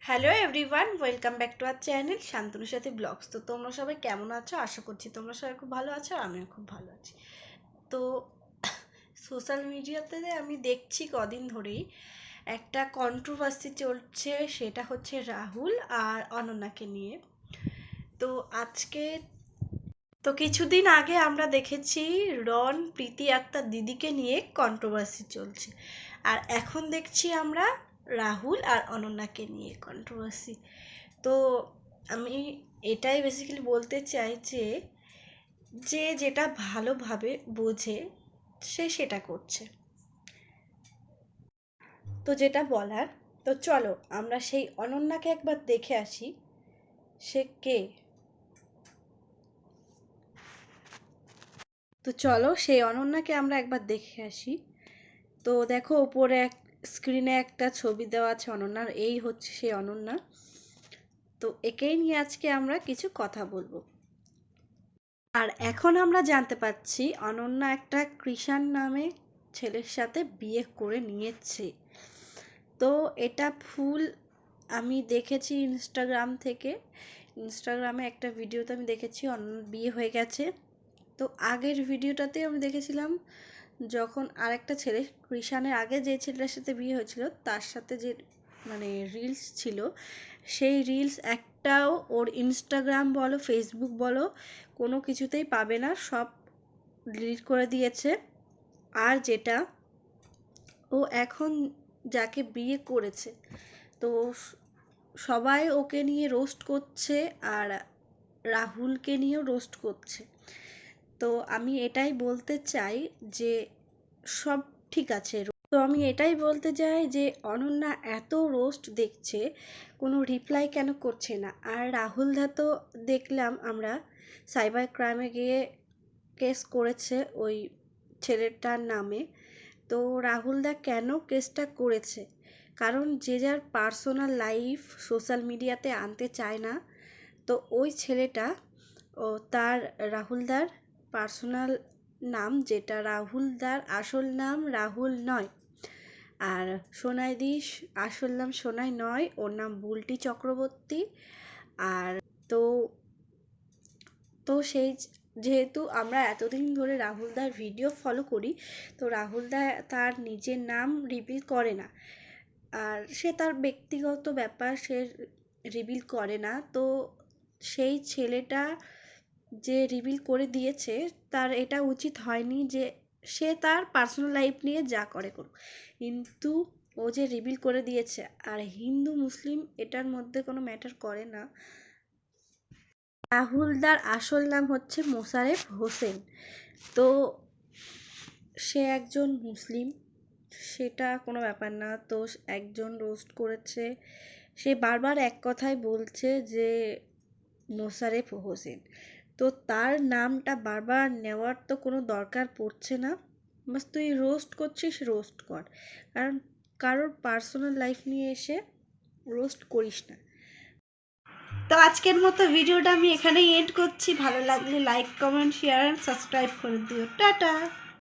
Hello everyone, welcome back to our channel শান্তনুর সাথে blogs. তো তোমরা সবাই কেমন আছো? আশা করছি তোমরা সবাই খুব ভালো আছো, আর আমিও খুব ভালো আছি। তো সোশ্যাল মিডিয়াতে আমি দেখছি কদিন ধরেই একটা কন্ট্রোভার্সি চলছে, সেটা হচ্ছে রাহুল আর অনন্যাকে নিয়ে। তো আজকে কিছুদিন আগে আমরা দেখেছি রন, প্রীতি আর তার দিদিকে নিয়ে কন্ট্রোভার্সি চলছে, আর এখন দেখছি আমরা রাহুল আর অনন্যাকে নিয়ে কন্ট্রোভার্সি। তো আমি এটাই বেসিক্যালি বলতে চাই যে যে যেটা ভালোভাবে বোঝে সে সেটা করছে। তো যেটা বলার, তো চলো আমরা সেই অনন্যাকে একবার দেখে আসি, সে কে। তো চলো সেই অনন্যাকে আমরা একবার দেখে আসি। তো দেখো উপরে স্ক্রিনে একটা ছবি দেওয়া আছে অনন্যার, এই হচ্ছে সেই অনন্যা। তো একেই নিয়ে আজকে আমরা কিছু কথা বলবো। আর এখন আমরা জানতে পারছি অনন্যা একটা কৃষাণ নামে ছেলের সাথে বিয়ে করে নিয়েছে। তো এটা ফুল আমি দেখেছি ইনস্টাগ্রাম থেকে। ইনস্টাগ্রামে একটা ভিডিওতে আমি দেখেছি অনন্যার বিয়ে হয়ে গেছে। তো আগের ভিডিওটাতে আমি দেখেছিলাম যখন আরেকটা ছেলে, কৃষাণের আগে যে ছেলেটার সাথে বিয়ে হয়েছিল তার সাথে যে মানে রিলস ছিল, সেই রিলস একটাও ওর ইনস্টাগ্রাম বলো ফেসবুক বলো কোনো কিছুতেই পাবে না, সব ডিলিট করে দিয়েছে। আর যেটা ও এখন যাকে বিয়ে করেছে, তো সবাই ওকে নিয়ে রোস্ট করছে, আর রাহুলকে নিয়েও রোস্ট করছে। তো আমি এটাই বলতে চাই যে সব ঠিক আছে। তো আমি এটাই বলতে চাই যে অনন্যা এত রোস্ট দেখছে, কোনো রিপ্লাই কেন করছে না? আর রাহুল দা তো দেখলাম আমরা সাইবার ক্রাইমে গিয়ে কেস করেছে ওই ছেলেটার নামে। তো রাহুল দা কেন কেসটা করেছে? কারণ যে যার পার্সোনাল লাইফ সোশ্যাল মিডিয়াতে আনতে চায় না। তো ওই ছেলেটা তার রাহুলদার পার্সোনাল নাম, যেটা রাহুলদার আসল নাম রাহুল নয়, আর সোনাইদির আসল নাম সোনাই নয়, ওর নাম বুলটি চক্রবর্তী। আর তো তো সেই যেহেতু আমরা এতদিন ধরে রাহুলদার ভিডিও ফলো করি, তো রাহুলদা তার নিজের নাম রিভিল করে না, আর সে তার ব্যক্তিগত ব্যাপার সে রিভিল করে না। তো সেই ছেলেটা যে রিভিল করে দিয়েছে, তার এটা উচিত হয়নি যে সে তার পার্সোনাল লাইফ নিয়ে যা করে করুক, কিন্তু ও যে রিভিল করে দিয়েছে। আর হিন্দু মুসলিম এটার মধ্যে কোনো ম্যাটার করে না। রাহুলদার আসল নাম হচ্ছে মোশারেফ হোসেন। তো সে একজন মুসলিম, সেটা কোনো ব্যাপার না। তো একজন রোস্ট করেছে, সে বারবার এক কথাই বলছে যে মোশারেফ হোসেন। তো তার নামটা বারবার নেওয়ার তো কোনো দরকার পড়ছে না। বাস তুই রোস্ট করছিস, রোস্ট কর, কারণ কারোর পার্সোনাল লাইফ নিয়ে এসে রোস্ট করিস না। তো আজকের মতো ভিডিওটা আমি এখানেই এন্ড করছি। ভালো লাগলে like, comment, share and subscribe করে দিও। টাটা।